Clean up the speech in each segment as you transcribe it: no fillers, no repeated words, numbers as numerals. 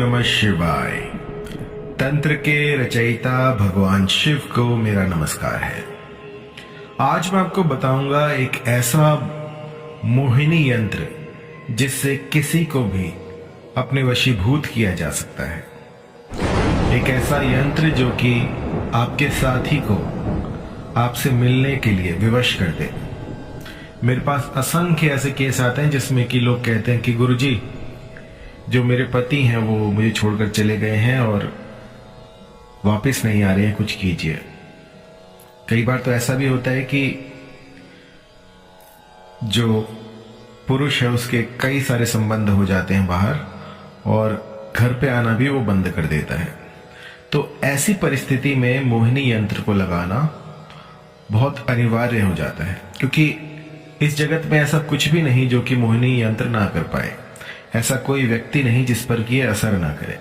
नमः शिवाय। तंत्र के रचयिता भगवान शिव को मेरा नमस्कार है। आज मैं आपको बताऊंगा एक ऐसा मोहिनी यंत्र जिससे किसी को भी अपने वशीभूत किया जा सकता है। एक ऐसा यंत्र जो कि आपके साथी को आपसे मिलने के लिए विवश कर दे। मेरे पास असंख्य ऐसे केस आते हैं जिसमें कि लोग कहते हैं कि गुरुजी, जो मेरे पति हैं वो मुझे छोड़कर चले गए हैं और वापस नहीं आ रहे हैं, कुछ कीजिए। कई बार तो ऐसा भी होता है कि जो पुरुष है उसके कई सारे संबंध हो जाते हैं बाहर और घर पे आना भी वो बंद कर देता है। तो ऐसी परिस्थिति में मोहिनी यंत्र को लगाना बहुत अनिवार्य हो जाता है, क्योंकि इस जगत में ऐसा कुछ भी नहीं जो कि मोहिनी यंत्र ना कर पाए। ऐसा कोई व्यक्ति नहीं जिस पर कि असर ना करे,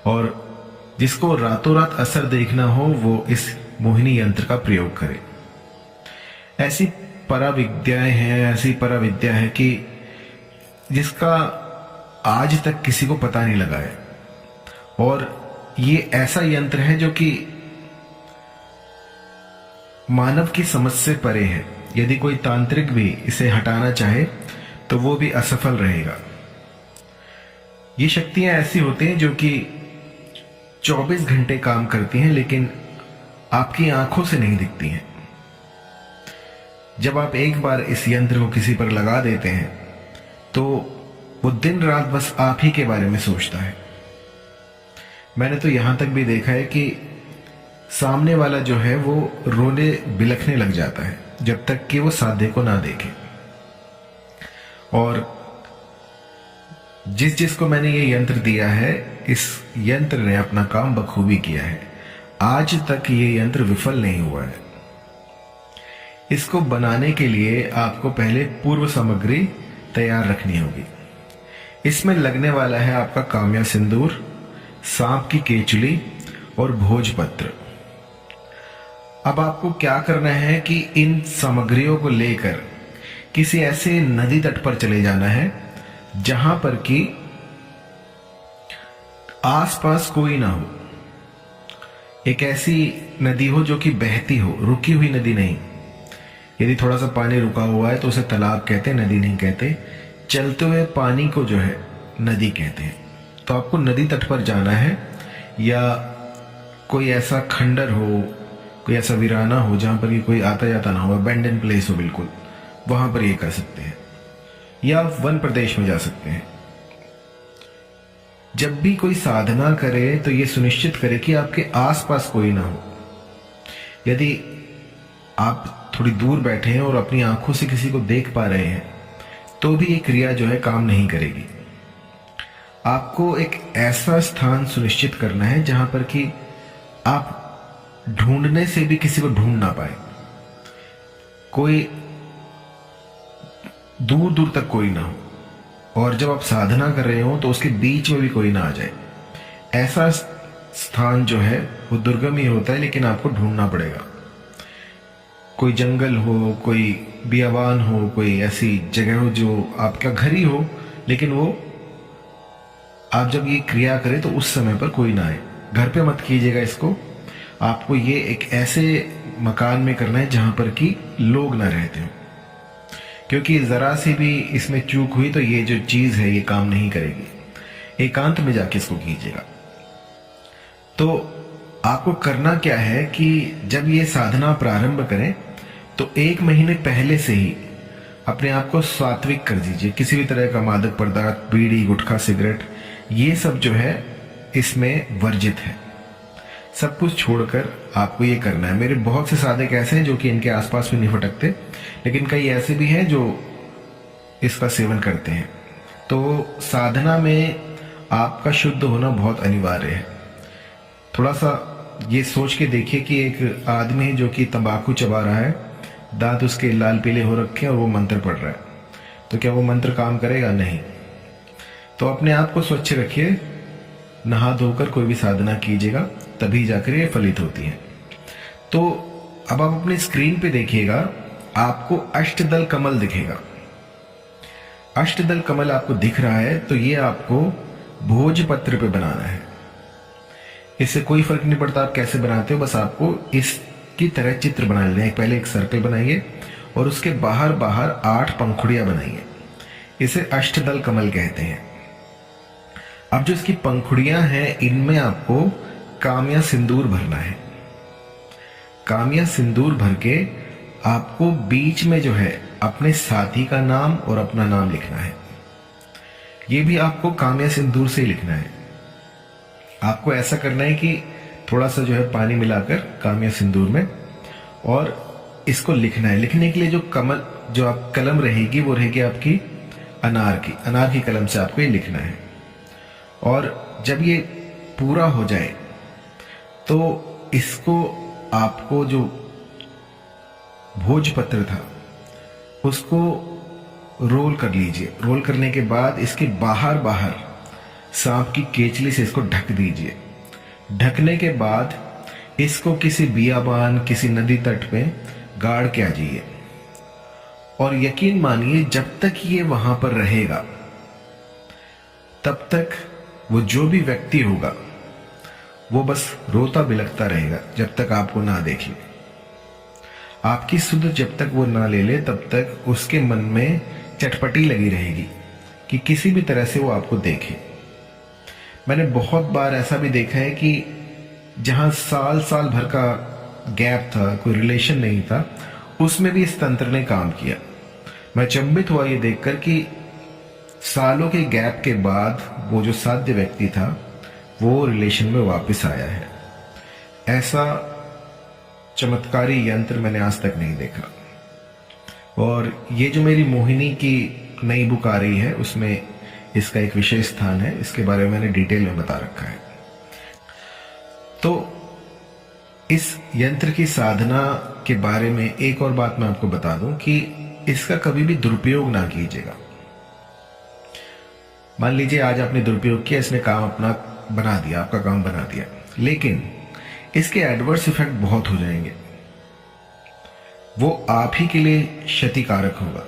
और जिसको रातों रात असर देखना हो वो इस मोहिनी यंत्र का प्रयोग करे। ऐसी पराविद्याएं हैं, ऐसी पराविद्या है कि जिसका आज तक किसी को पता नहीं लगा है, और ये ऐसा यंत्र है जो कि मानव की समझ से परे है। यदि कोई तांत्रिक भी इसे हटाना चाहे तो वो भी असफल रहेगा। ये शक्तियां ऐसी होती हैं जो कि 24 घंटे काम करती हैं, लेकिन आपकी आंखों से नहीं दिखती हैं। जब आप एक बार इस यंत्र को किसी पर लगा देते हैं तो वो दिन रात बस आप ही के बारे में सोचता है। मैंने तो यहां तक भी देखा है कि सामने वाला जो है वो रोने बिलखने लग जाता है जब तक कि वो साधे को ना देखे। और जिसको मैंने ये यंत्र दिया है, इस यंत्र ने अपना काम बखूबी किया है। आज तक ये यंत्र विफल नहीं हुआ है। इसको बनाने के लिए आपको पहले पूर्व सामग्री तैयार रखनी होगी। इसमें लगने वाला है आपका काम्या सिंदूर, सांप की केचुली और भोजपत्र। अब आपको क्या करना है कि इन सामग्रियों को लेकर किसी ऐसे नदी तट पर चले जाना है जहां पर कि आसपास कोई ना हो। एक ऐसी नदी हो जो कि बहती हो, रुकी हुई नदी नहीं। यदि थोड़ा सा पानी रुका हुआ है तो उसे तालाब कहते हैं, नदी नहीं कहते। चलते हुए पानी को जो है नदी कहते हैं। तो आपको नदी तट पर जाना है, या कोई ऐसा खंडर हो, कोई ऐसा वीराना हो जहां पर कोई आता जाता ना हो, अबैंडन प्लेस हो बिल्कुल, वहां पर ये कर सकते हैं। या वन प्रदेश में जा सकते हैं। जब भी कोई साधना करे तो ये सुनिश्चित करे कि आपके आसपास कोई ना हो। यदि आप थोड़ी दूर बैठे हैं और अपनी आंखों से किसी को देख पा रहे हैं तो भी ये क्रिया जो है काम नहीं करेगी। आपको एक ऐसा स्थान सुनिश्चित करना है जहां पर कि आप ढूंढने से भी किसी को ढूंढ ना पाए। कोई दूर दूर तक कोई ना हो, और जब आप साधना कर रहे हो तो उसके बीच में भी कोई ना आ जाए। ऐसा स्थान जो है वो दुर्गम ही होता है, लेकिन आपको ढूंढना पड़ेगा। कोई जंगल हो, कोई बियावान हो, कोई ऐसी जगह हो जो आपका घर ही हो, लेकिन वो आप जब ये क्रिया करें तो उस समय पर कोई ना आए। घर पे मत कीजिएगा इसको। आपको ये एक ऐसे मकान में करना है जहां पर कि लोग ना रहते हो, क्योंकि जरा सी भी इसमें चूक हुई तो ये जो चीज है ये काम नहीं करेगी। एकांत में जाके इसको कीजिएगा। तो आपको करना क्या है कि जब ये साधना प्रारंभ करें तो 1 महीने पहले से ही अपने आप को सात्विक कर दीजिए। किसी भी तरह का मादक पदार्थ, बीड़ी, गुटखा, सिगरेट, ये सब जो है इसमें वर्जित है। सब कुछ छोड़कर आपको ये करना है। मेरे बहुत से साधक ऐसे हैं जो कि इनके आसपास भी नहीं फटकते, लेकिन कई ऐसे भी हैं जो इसका सेवन करते हैं। तो साधना में आपका शुद्ध होना बहुत अनिवार्य है। थोड़ा सा ये सोच के देखिए कि एक आदमी है जो कि तंबाकू चबा रहा है, दांत उसके लाल पीले हो रखे हैं और वो मंत्र पढ़ रहा है, तो क्या वो मंत्र काम करेगा? नहीं। तो अपने आप को स्वच्छ रखिए, नहा धोकर कोई भी साधना कीजिएगा, तभी जाकर ये फलित होती है। तो अब आप अपनी स्क्रीन पे देखिएगा, आपको अष्टदल कमल दिखेगा। अष्टदल कमल आपको दिख रहा है तो ये आपको भोजपत्र पे बनाना है। इससे कोई फर्क नहीं पड़ता आप कैसे बनाते हो, बस आपको इसकी तरह चित्र बना लेना है। पहले एक सर्कल बनाइए और उसके बाहर बाहर 8 पंखुड़ियां बनाइए। इसे अष्टदल कमल कहते हैं। अब जो इसकी पंखुड़ियां हैं इनमें आपको काम्या सिंदूर भरना है। काम्या सिंदूर भर के आपको बीच में जो है अपने साथी का नाम और अपना नाम लिखना है। ये भी आपको काम्या सिंदूर से ही लिखना है। आपको ऐसा करना है कि थोड़ा सा जो है पानी मिलाकर काम्या सिंदूर में और इसको लिखना है। लिखने के लिए जो आप कलम रहेगी वो रहेगी आपकी अनार की कलम से आपको ये लिखना है। और जब ये पूरा हो जाए तो इसको आपको जो भोजपत्र था उसको रोल कर लीजिए। रोल करने के बाद इसके बाहर बाहर सांप की केचली से इसको ढक दीजिए। ढकने के बाद इसको किसी बियाबान, किसी नदी तट पे गाड़ के आ जाइए। और यकीन मानिए जब तक ये वहां पर रहेगा तब तक वो जो भी व्यक्ति होगा वो बस रोता बिलखता रहेगा जब तक आपको ना देखे। आपकी सुध जब तक वो ना ले ले तब तक उसके मन में चटपटी लगी रहेगी कि किसी भी तरह से वो आपको देखे। मैंने बहुत बार ऐसा भी देखा है कि जहां साल साल भर का गैप था, कोई रिलेशन नहीं था, उसमें भी इस तंत्र ने काम किया। मैं चंबित हुआ ये देखकर कि सालों के गैप के बाद वो जो साध्य व्यक्ति था वो रिलेशन में वापस आया है। ऐसा चमत्कारी यंत्र मैंने आज तक नहीं देखा। और ये जो मेरी मोहिनी की नई बुक आ रही है उसमें इसका एक विशेष स्थान है। इसके बारे में मैंने डिटेल में बता रखा है। तो इस यंत्र की साधना के बारे में एक और बात मैं आपको बता दूं कि इसका कभी भी दुरुपयोग ना कीजिएगा। मान लीजिए आज आपने दुरुपयोग किया, इसने काम अपना बना दिया, आपका काम बना दिया, लेकिन इसके एडवर्स इफेक्ट बहुत हो जाएंगे। वो आप ही के लिए क्षतिकारक होगा।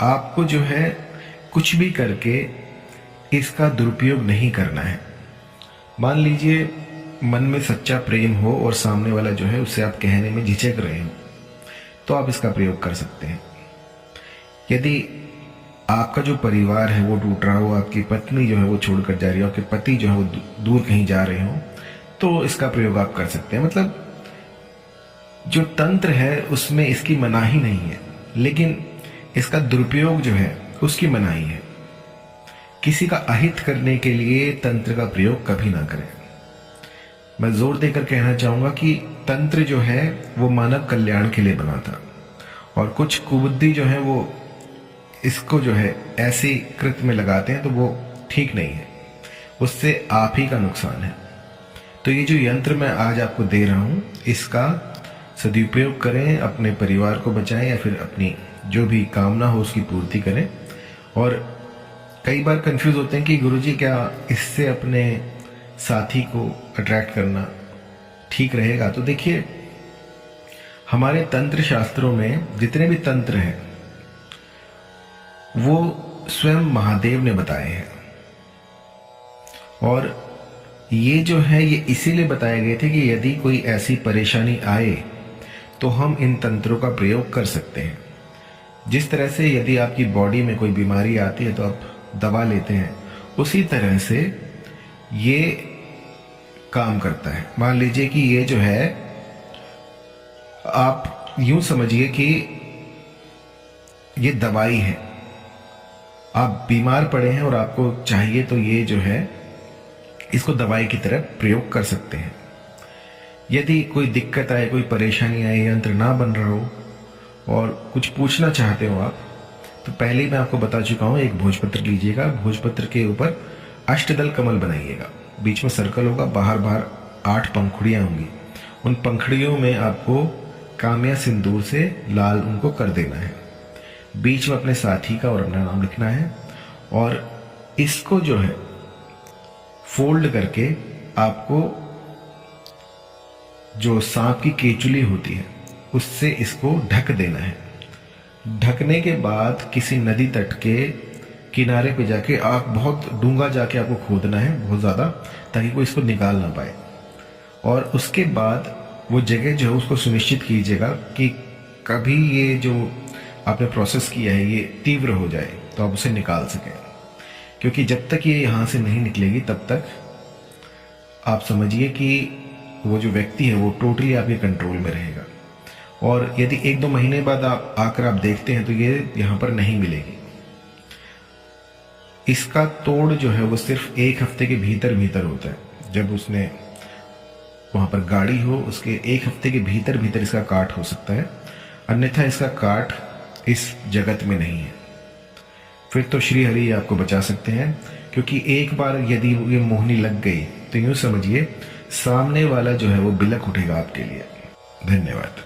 आपको जो है कुछ भी करके इसका दुरुपयोग नहीं करना है। मान लीजिए मन में सच्चा प्रेम हो और सामने वाला जो है उससे आप कहने में झिझक रहे हो तो आप इसका प्रयोग कर सकते हैं। यदि आपका जो परिवार है वो टूट रहा हो, आपकी पत्नी जो है वो छोड़कर जा रही हो, आपके पति जो है वो दूर कहीं जा रहे हो, तो इसका प्रयोग आप कर सकते हैं। मतलब जो तंत्र है उसमें इसकी मनाही नहीं है, लेकिन इसका दुरुपयोग जो है उसकी मनाही है। किसी का अहित करने के लिए तंत्र का प्रयोग कभी ना करें। मैं जोर देकर कहना चाहूंगा कि तंत्र जो है वो मानव कल्याण के लिए बना था और कुछ कुबुद्धि जो है वो इसको जो है ऐसी कृत में लगाते हैं तो वो ठीक नहीं है, उससे आप ही का नुकसान है। तो ये जो यंत्र मैं आज आपको दे रहा हूं इसका सदुपयोग करें, अपने परिवार को बचाएं या फिर अपनी जो भी कामना हो उसकी पूर्ति करें। और कई बार कंफ्यूज होते हैं कि गुरुजी क्या इससे अपने साथी को अट्रैक्ट करना ठीक रहेगा? तो देखिए हमारे तंत्र शास्त्रों में जितने भी तंत्र हैं वो स्वयं महादेव ने बताए हैं। और ये जो है ये इसीलिए बताए गए थे कि यदि कोई ऐसी परेशानी आए तो हम इन तंत्रों का प्रयोग कर सकते हैं। जिस तरह से यदि आपकी बॉडी में कोई बीमारी आती है तो आप दवा लेते हैं, उसी तरह से ये काम करता है। मान लीजिए कि ये जो है आप यूं समझिए कि ये दवाई है। आप बीमार पड़े हैं और आपको चाहिए तो ये जो है इसको दवाई की तरह प्रयोग कर सकते हैं। यदि कोई दिक्कत आए, कोई परेशानी आए, यंत्र ना बन रहा हो और कुछ पूछना चाहते हो आप, तो पहले ही मैं आपको बता चुका हूं, एक भोजपत्र लीजिएगा। भोजपत्र के ऊपर अष्टदल कमल बनाइएगा। बीच में सर्कल होगा, बाहर बाहर 8 पंखुड़ियां होंगी। उन पंखुड़ियों में आपको काम्या सिंदूर से लाल उनको कर देना है। बीच में अपने साथी का और अपना नाम लिखना है और इसको जो है फोल्ड करके आपको जो सांप की केचुली होती है उससे इसको ढक देना है। ढकने के बाद किसी नदी तट के किनारे पे जाके आप बहुत डूंगा जाके आपको खोदना है, बहुत ज़्यादा, ताकि कोई इसको निकाल ना पाए। और उसके बाद वो जगह जो है उसको सुनिश्चित कीजिएगा कि कभी ये जो आपने प्रोसेस किया है ये तीव्र हो जाए तो आप उसे निकाल सकें, क्योंकि जब तक ये यहाँ से नहीं निकलेगी तब तक आप समझिए कि वो जो व्यक्ति है वो टोटली आपके कंट्रोल में रहेगा। और यदि 1-2 महीने बाद आप आकर आप देखते हैं तो ये यहाँ पर नहीं मिलेगी। इसका तोड़ जो है वो सिर्फ 1 हफ्ते के भीतर भीतर होता है। जब उसने वहाँ पर गाड़ी हो उसके 1 हफ्ते के भीतर भीतर इसका काट हो सकता है, अन्यथा इसका काट इस जगत में नहीं है। फिर तो श्री हरि आपको बचा सकते हैं, क्योंकि एक बार यदि ये मोहनी लग गई तो यूँ समझिए सामने वाला जो है वो बिलक उठेगा आपके लिए। धन्यवाद।